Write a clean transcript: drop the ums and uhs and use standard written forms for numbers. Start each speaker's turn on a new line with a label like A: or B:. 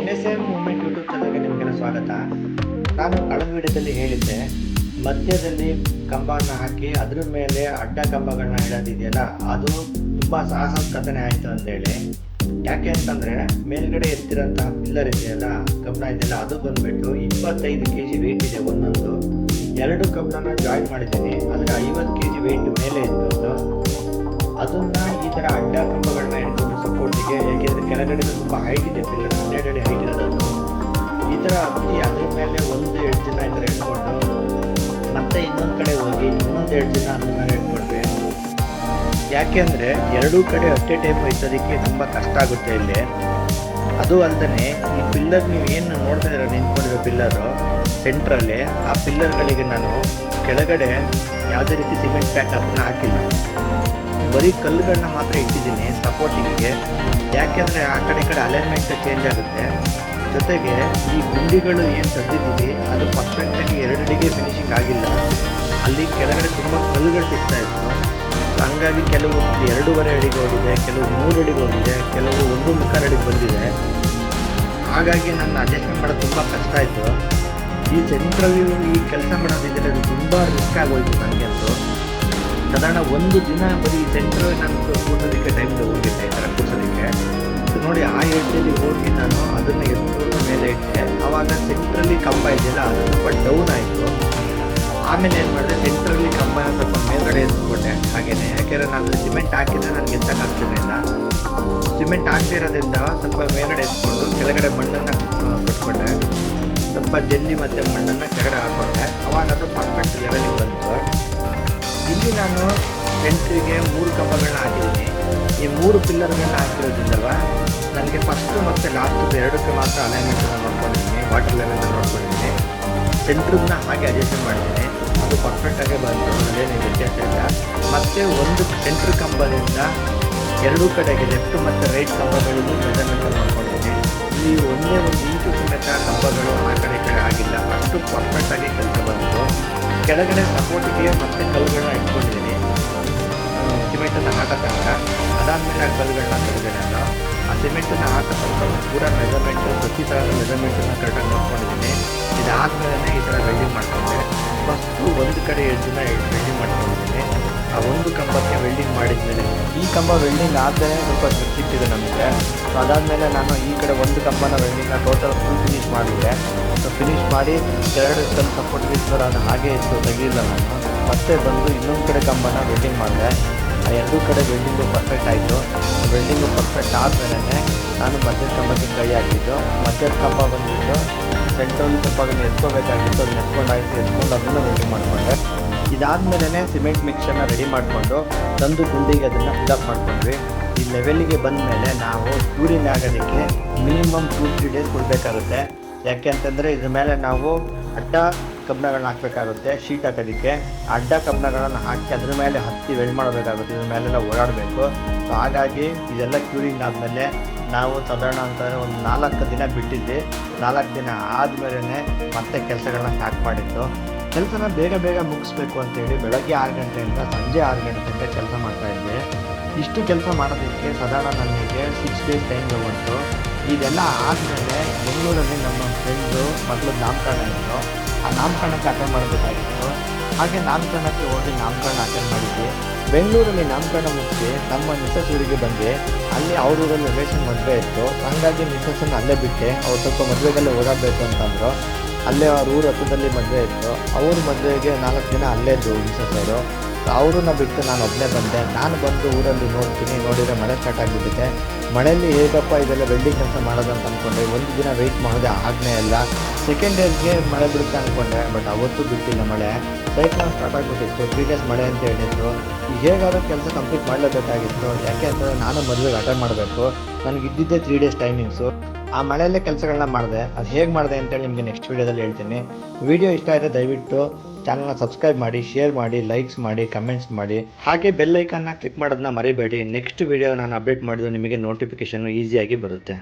A: NSM movement YouTube ಚಾನಲ್ಗೆ ನಿಮಗೆಲ್ಲ ಸ್ವಾಗತ. ನಾನು ಕಳೆದ ವಿಡಿಯೋದಲ್ಲಿ ಹೇಳಿದ್ದೆ, ಮಧ್ಯದಲ್ಲಿ ಕಂಬನ ಹಾಕಿ ಅದ್ರ ಮೇಲೆ ಅಡ್ಡ ಕಂಬಗಳನ್ನ ಇಡೋದಿದೆಯಲ್ಲ, ಅದು ತುಂಬ ಸಾಹಸ ಕಥನೆ ಆಯಿತು ಅಂತೇಳಿ. ಯಾಕೆ ಅಂತಂದರೆ, ಮೇಲ್ಗಡೆ ಎತ್ತಿರೋಂತಹ ಪಿಲ್ಲರ್ ಇದೆಯಲ್ಲ, ಕಬ್ಬಣ ಇದೆಯಲ್ಲ, ಅದು ಬಂದುಬಿಟ್ಟು 25 kg ವೆಯ್ಟ್ ಇದೆ ಒಂದೊಂದು. 2 ಕಬ್ಬಣನ ಜಾಯಿನ್ ಮಾಡಿದ್ದೀನಿ, ಅದರ 50 kg ವೆಯ್ಟ್ ಮೇಲೆ ಇತ್ತು. ಅದನ್ನು ಈ ಥರ ಅಡ್ಡ ಕಂಬಗಳನ್ನ ಹಿಡ್ಕೊಂಡು ಸಪೋರ್ಟಿಗೆ, ಯಾಕೆಂದರೆ ಕೆಳಗಡೆ ತುಂಬ ಹೈಟ್ ಇದೆ, ಪಿಲ್ಲರ್ 12 ಅಡಿ ಹೈಟ್ ಇರೋದು. ಈ ಥರ ಹತ್ತಿ ಅದ್ರ ಮೇಲೆ ಒಂದು ಎಡ್ಜನ್ನ ಈ ಥರ ಇಟ್ಕೊಂಡು ಮತ್ತೆ ಇನ್ನೊಂದು ಕಡೆ ಹೋಗಿ ಇನ್ನೊಂದು ಎಡ್ಜನ್ನ ಅದ್ರ ಮೇಲೆ ಇಟ್ಕೊಂಡ್ರೆ, ಯಾಕೆ ಅಂದರೆ ಎರಡೂ ಕಡೆ ಅಟ್ಟೆ ಟೈಪ್ ಒಯ್ಸೋದಕ್ಕೆ ತುಂಬ ಕಷ್ಟ ಆಗುತ್ತೆ ಇಲ್ಲಿ. ಅದು ಅಲ್ಲದೆ ಈ ಪಿಲ್ಲರ್ ನೀವು ಏನು ನೋಡ್ತಾ ಇದ್ದೀರ ನಿಂತ್ಕೊಂಡಿರೋ ಪಿಲ್ಲರು ಸೆಂಟ್ರಲ್ಲಿ, ಆ ಪಿಲ್ಲರ್ಗಳಿಗೆ ನಾನು ಕೆಳಗಡೆ ಯಾವುದೇ ರೀತಿ ಸಿಮೆಂಟ್ ಪ್ಯಾಕ್ ಅದನ್ನ ಹಾಕಿಲ್ಲ, ಬರೀ ಕಲ್ಲುಗಳನ್ನ ಮಾತ್ರ ಇಟ್ಟಿದ್ದೀನಿ ಸಪೋರ್ಟಿಂಗಿಗೆ. ಯಾಕೆಂದರೆ ಆ ಕಡೆ ಈ ಕಡೆ ಅಲೈನ್ಮೆಂಟ್ ಚೇಂಜ್ ಆಗುತ್ತೆ. ಜೊತೆಗೆ ಈ ಗುಂಡಿಗಳು ಏನು ತಂದಿದ್ದೀವಿ ಅದು ಪರ್ಫೆಕ್ಟಾಗಿ 2 ಅಡಿಗೆ ಫಿನಿಶಿಂಗ್ ಆಗಿಲ್ಲ. ಅಲ್ಲಿ ಕೆಳಗಡೆ ತುಂಬ ಕಲ್ಲುಗಳು ಸಿಗ್ತಾ ಇತ್ತು. ಹಂಗಾಗಿ ಕೆಲವು 2.5 ಅಡಿಗೆ ಹೋಗಿದೆ, ಕೆಲವು 3 ಅಡಿಗೆ ಹೋಗಿದೆ, ಕೆಲವು 1.25 ಅಡಿಗೆ ಬಂದಿದೆ. ಹಾಗಾಗಿ ನನ್ನ ಅಡ್ಜಸ್ಟ್ಮೆಂಟ್ ಮಾಡೋದು ತುಂಬ ಕಷ್ಟ ಆಯಿತು. ಈ ಸೆಂಟ್ರಲ್ಲಿ ಈ ಕೆಲಸ ಮಾಡೋದಿದ್ದರೆ ಅದು ತುಂಬ ರಿಸ್ಕ್ ಆಗೋಯ್ತು ನನಗಂತೂ. ಸಾಧಾರಣ ಒಂದು ದಿನ ಬರೀ ಸೆಂಟ್ರ್ ನಾನು ಕೂರ್ಸೋದಕ್ಕೆ ಟೈಮ್ ಹೋಗಿದ್ದೆ, ಈ ಥರ ಕೂರ್ಸೋದಕ್ಕೆ. ನೋಡಿ, ಆ ಎಡ್ಜಲ್ಲಿ ಹೋಗಿ ನಾನು ಅದನ್ನು ಎತ್ಕೊಂಡು ಮೇಲೆ ಇಟ್ಟೆ. ಆವಾಗ ಸೆಂಟ್ರಲ್ಲಿ ಕಂಬ ಇದೆಯಲ್ಲ, ಅದು ಸ್ವಲ್ಪ ಡೌನ್ ಆಯಿತು. ಆಮೇಲೆ ಏನು ಮಾಡಿದೆ, ಸೆಂಟ್ರಲ್ಲಿ ಕಂಬನ ಸ್ವಲ್ಪ ಮೇಲ್ಗಡೆ ಎತ್ಕೊಂಡೆ ಹಾಗೇನೆ. ಯಾಕೆಂದರೆ ನಾನು ಸಿಮೆಂಟ್ ಹಾಕಿದ್ರೆ ನನಗೆ ಎತ್ತಕ್ಕಾಗ್ತಿರಲಿಲ್ಲ. ಸಿಮೆಂಟ್ ಹಾಕ್ತಿರೋದ್ರಿಂದ ಸ್ವಲ್ಪ ಮೇಲ್ಗಡೆ ಎತ್ಕೊಂಡು ಕೆಳಗಡೆ ಮಣ್ಣನ್ನು ಕಟ್ಕೊಂಡೆ. ಸ್ವಲ್ಪ ಜಲ್ಲಿ ಮತ್ತು ಮಣ್ಣನ್ನು ಕೆಳಗಡೆ ಹಾಕ್ಕೊಂಡೆ. ಅವಾಗ ಅದು ಪರ್ಫೆಕ್ಟ್ ಲೆವೆಲಿಗೆ ಬಂತು. ಇಲ್ಲಿ ನಾನು ಸೆಂಟ್ರಿಗೆ 3 ಕಂಬಗಳನ್ನ ಹಾಕಿದ್ದೀನಿ. ಈ 3 ಪಿಲ್ಲರ್ಗಳನ್ನ ಹಾಕಿರೋದ್ರಿಂದವ ನನಗೆ ಫಸ್ಟು ಮತ್ತು ಲಾಸ್ಟ್ 2ಕ್ಕೆ ಮಾತ್ರ ಅಲೈನ್ಮೆಂಟನ್ನು ನೋಡ್ಕೊಂಡಿದ್ದೀನಿ, ವಾಟರ್ ಲೆವೆಲ್ನ ನೋಡ್ಕೊಂಡಿದ್ದೀನಿ. ಸೆಂಟ್ರನ್ನ ಹಾಗೆ ಅಡ್ಜಸ್ಟ್ಮೆಂಟ್ ಮಾಡಿದ್ದೀನಿ, ಅದು ಪರ್ಫೆಕ್ಟಾಗಿ ಬಂತು, ಅದೇನು ವ್ಯತ್ಯಾಸ ಇಲ್ಲ. ಮತ್ತು ಒಂದು ಸೆಂಟ್ರ್ ಕಂಬದಿಂದ 2 ಕಡೆಗೆ ಲೆಫ್ಟ್ ಮತ್ತು ರೈಟ್ ಕಂಬಗಳಿಗೂ ಮೆಜರ್ಮೆಂಟನ್ನು ನೋಡ್ಕೊಂಡಿದ್ದೀನಿ. ಈ ಒಂದೇ ಒಂದು ಇಂಚು ಸಮೇತ ಕಂಬಗಳು ಆ ಕಡೆ ಈ ಕಡೆ ಆಗಿಲ್ಲ, ಅಷ್ಟು ಪರ್ಫೆಕ್ಟಾಗಿ ಕೆಲಸ ಬಂತು. ಕೆಳಗಡೆ ಸಪೋರ್ಟಿಗೆ ಮತ್ತೆ ಕಲ್ಲುಗಳನ್ನ ಇಟ್ಕೊಂಡಿದ್ದೀನಿ ಸಿಮೆಂಟನ್ನು ಹಾಕೋತಂಕ. ಅದಾದಮೇಲೆ ಆ ಕಲ್ಲುಗಳನ್ನ ತೆಗೆದೆ ನಾನು. ಆ ಸಿಮೆಂಟನ್ನು ಹಾಕೋತಂಕ ಪೂರ ಮೆಜರ್ಮೆಂಟು, ಪ್ರತಿ ಥರದ ಮೆಜರ್ಮೆಂಟನ್ನು ಕರೆಕ್ಟಾಗಿ ನೋಡ್ಕೊಂಡಿದ್ದೀನಿ. ಇದಾದಮೇಲೆ ಈ ಥರ ವೆಲ್ಡಿಂಗ್ ಮಾಡ್ಕೊಂಡೆ. ಫಸ್ಟು ಒಂದು ಕಡೆ ಎಡ್ಜನ್ನ ವೆಲ್ಡಿಂಗ್ ಮಾಡ್ಕೊಂಡಿದ್ದೀನಿ. ಆ ಒಂದು ಕಂಬಕ್ಕೆ ವೆಲ್ಡಿಂಗ್ ಮಾಡಿದ ಮೇಲೆ, ಈ ಕಂಬ ವೆಲ್ಡಿಂಗ್ ಆದಮೇಲೆ ಸ್ವಲ್ಪ ಸಿಕ್ಕಿದೆ ನಮಗೆ. ಸೊ ಅದಾದಮೇಲೆ ನಾನು ಈ ಕಡೆ ಒಂದು ಕಂಬನ ವೆಲ್ಡಿಂಗ್ನ ಟೋಟಲ್ ಫುಲ್ ಫಿನಿಶ್ ಮಾಡಿದೆ. ಸೊ ಫಿನಿಶ್ ಮಾಡಿ 2 ಕಲ್ಲು ಸಪೋರ್ಟ್ ಇತ್ತು, ಅದು ಹಾಗೆ ಇತ್ತು, ತೆಗಿಲಿಲ್ಲ ನಾನು. ಮತ್ತೆ ಬಂದು ಇನ್ನೊಂದು ಕಡೆ ಕಂಬನ ವೆಲ್ಡಿಂಗ್ ಮಾಡಿದೆ. ಆ 2 ಕಡೆ ವೆಲ್ಡಿಂಗು ಪರ್ಫೆಕ್ಟ್ ಆಯಿತು. ವೆಲ್ಡಿಂಗು ಪರ್ಫೆಕ್ಟ್ ಆದಮೇಲೆ ನಾನು ಮಧ್ಯದ ಕಂಬಕ್ಕೆ ಕೈ ಹಾಕಿದ್ದು. ಮಧ್ಯದ ಕಂಬ ಬಂದುಬಿಟ್ಟು ಸೆಂಟ್ರಲ್ಲಿ ಸ್ವಲ್ಪ ಅದನ್ನು ಎತ್ಕೋಬೇಕಾಗಿತ್ತು, ಅದನ್ನ ಎತ್ಕೊಂಡು ಅದನ್ನು ವೆಲ್ಡಿಂಗ್ ಮಾಡಿಕೊಂಡೆ. ಇದಾದಮೇಲೆ ಸಿಮೆಂಟ್ ಮಿಕ್ಸರ್ನ ರೆಡಿ ಮಾಡಿಕೊಂಡು ತಂದು ಗುಂಡಿಗೆ ಅದನ್ನು ಫಿಲಪ್ ಮಾಡ್ಕೊಂಡ್ವಿ. ಈ ಲೆವೆಲಿಗೆ ಬಂದ ಮೇಲೆ ನಾವು ಕ್ಯೂರಿಂಗ್ ಆಗೋದಕ್ಕೆ ಮಿನಿಮಮ್ 2-3 ಡೇಸ್ ಕೊಡಬೇಕಾಗುತ್ತೆ. ಯಾಕೆ ಅಂತಂದರೆ ಇದ್ರ ಮೇಲೆ ನಾವು ಅಡ್ಡ ಕಬ್ಬಣಗಳನ್ನ ಹಾಕಬೇಕಾಗುತ್ತೆ. ಶೀಟ್ ಹಾಕೋದಕ್ಕೆ ಅಡ್ಡ ಕಬ್ಬಣಗಳನ್ನು ಹಾಕಿ ಅದ್ರ ಮೇಲೆ ಹತ್ತಿ ವೆಲ್ಡ್ ಮಾಡಬೇಕಾಗುತ್ತೆ, ಇದ್ರ ಮೇಲೆಲ್ಲ ಓಡಾಡಬೇಕು. ಸೊ ಹಾಗಾಗಿ ಇದೆಲ್ಲ ಕ್ಯೂರಿಂಗ್ ಆದಮೇಲೆ ನಾವು ಸಾಧಾರಣ ಅಂತಂದರೆ ಒಂದು 4 ದಿನ ಬಿಟ್ಟಿದ್ವಿ. 4 ದಿನ ಆದಮೇಲೆ ಮತ್ತೆ ಕೆಲಸಗಳನ್ನ ಸ್ಟಾರ್ಟ್ ಮಾಡಿದ್ದು. ಕೆಲಸನ ಬೇಗ ಬೇಗ ಮುಗಿಸ್ಬೇಕು ಅಂತೇಳಿ ಬೆಳಗ್ಗೆ 6 ಗಂಟೆಯಿಂದ ಸಂಜೆ 6 ಗಂಟೆ ತನಕ ಕೆಲಸ ಮಾಡ್ತಾಯಿದ್ದೆ. ಇಷ್ಟು ಕೆಲಸ ಮಾಡೋದಕ್ಕೆ ಸಾಧಾರಣ ನನಗೆ 6 ಡೇಸ್ ಟೈಮ್ ಬಂತು. ಇದೆಲ್ಲ ಆದಮೇಲೆ ಬೆಂಗಳೂರಲ್ಲಿ ನಮ್ಮ ಫ್ರೆಂಡು ಮೊದಲು ನಾಮಕರಣ ಇತ್ತು, ಆ ನಾಮಕರಣಕ್ಕೆ ಅಟೆಂಡ್ ಮಾಡಬೇಕಾಗಿತ್ತು. ಹಾಗೆ ನಾಮಕರಣಕ್ಕೆ ಹೋಗಿ ನಾಮಕರಣ ಅಟೆಂಡ್ ಮಾಡಿದ್ವಿ. ಬೆಂಗಳೂರಲ್ಲಿ ನಾಮಕರಣ ಮುಗಿಸಿ ನಮ್ಮ ಮಿಸಸ್ ಊರಿಗೆ ಬಂದು, ಅಲ್ಲಿ ಅವ್ರ ಊರಲ್ಲಿ ರಿಲೇಷನ್ ಮದುವೆ ಇತ್ತು. ಹಾಗಾಗಿ ಮಿಸಸ್ಸನ್ನು ಅಲ್ಲೇ ಬಿಟ್ಟೆ. ಅವ್ರು ಸ್ವಲ್ಪ ಮದುವೆಗಲ್ಲೇ ಓಡಾಡಬೇಕು ಅಂತಂದರು. ಅಲ್ಲೇ ಅವ್ರ ಊರ ಹತ್ರದಲ್ಲಿ ಮದುವೆ ಇತ್ತು. ಅವ್ರ ಮದುವೆಗೆ 4 ದಿನ ಅಲ್ಲೇ ಇದ್ದು ಮಿಸಸ್ ಅವರು. ಅವ್ರನ್ನ ಬಿಟ್ಟು ನಾನು ಒಬ್ಬನೇ ಬಂದೆ. ನಾನು ಬಂದು ಊರಲ್ಲಿ ನೋಡಿದರೆ ಮಳೆ ಸ್ಟಾರ್ಟ್ ಆಗಿಬಿಟ್ಟಿದೆ. ಮಳೆಯಲ್ಲಿ ಹೇಗಪ್ಪ ಇದೆಲ್ಲ ವೆಲ್ಡಿಂಗ್ ಕೆಲಸ ಮಾಡೋದಂತ ಅಂದ್ಕೊಂಡೆ. ಒಂದು ದಿನ ವೆಯ್ಟ್ ಮಾಡಿದೆ, ಆಗನೇ ಇಲ್ಲ. ಸೆಕೆಂಡ್ ಡೇಸ್ಗೆ ಮಳೆ ಬಿಡುತ್ತೆ ಅಂದ್ಕೊಂಡೆ, ಬಟ್ ಅವತ್ತು ಬಿಟ್ಟಿಲ್ಲ ಮಳೆ. ಸೈಕ್ಲೋನ್ ಸ್ಟಾರ್ಟ್ ಆಗಿಬಿಟ್ಟಿತ್ತು. 3 ಡೇಸ್ ಮಳೆ ಅಂತ ಹೇಳಿದ್ರು. ಈಗ ಹೇಗಾದರೂ ಕೆಲಸ ಕಂಪ್ಲೀಟ್ ಮಾಡಲೇಬೇಕಾಗಿತ್ತು. ಯಾಕೆ ಅಂತಂದರೆ ನಾನು ಮದುವೆಗೆ ಅಟೆಂಡ್ ಮಾಡಬೇಕು. ನನಗೆ ಇದ್ದಿದ್ದೇ 3 ಡೇಸ್ ಟೈಮಿಂಗ್ಸು. ಆ ಮಳೆಯಲ್ಲೇ ಕೆಲಸಗಳನ್ನ ಮಾಡಿದೆ. ಅದು ಹೇಗೆ ಮಾಡಿದೆ ಅಂತೇಳಿ ನಿಮಗೆ ನೆಕ್ಸ್ಟ್ ವೀಡಿಯೋದಲ್ಲಿ ಹೇಳ್ತೀನಿ. ವಿಡಿಯೋ ಇಷ್ಟ ಆದರೆ ದಯವಿಟ್ಟು ಚಾನಲ್ನ ಸಬ್ಸ್ಕ್ರೈಬ್ ಮಾಡಿ, ಶೇರ್ ಮಾಡಿ, ಲೈಕ್ಸ್ ಮಾಡಿ, ಕಮೆಂಟ್ಸ್ ಮಾಡಿ. ಹಾಗೆ ಬೆಲ್ ಐಕನ್ನ ಕ್ಲಿಕ್ ಮಾಡೋದನ್ನ ಮರಿಬೇಡಿ. ನೆಕ್ಸ್ಟ್ ವೀಡಿಯೋ ನಾನು ಅಪ್ಡೇಟ್ ಮಾಡಿದ್ದು ನಿಮಗೆ ನೋಟಿಫಿಕೇಷನ್ ಈಸಿಯಾಗಿ ಬರುತ್ತೆ.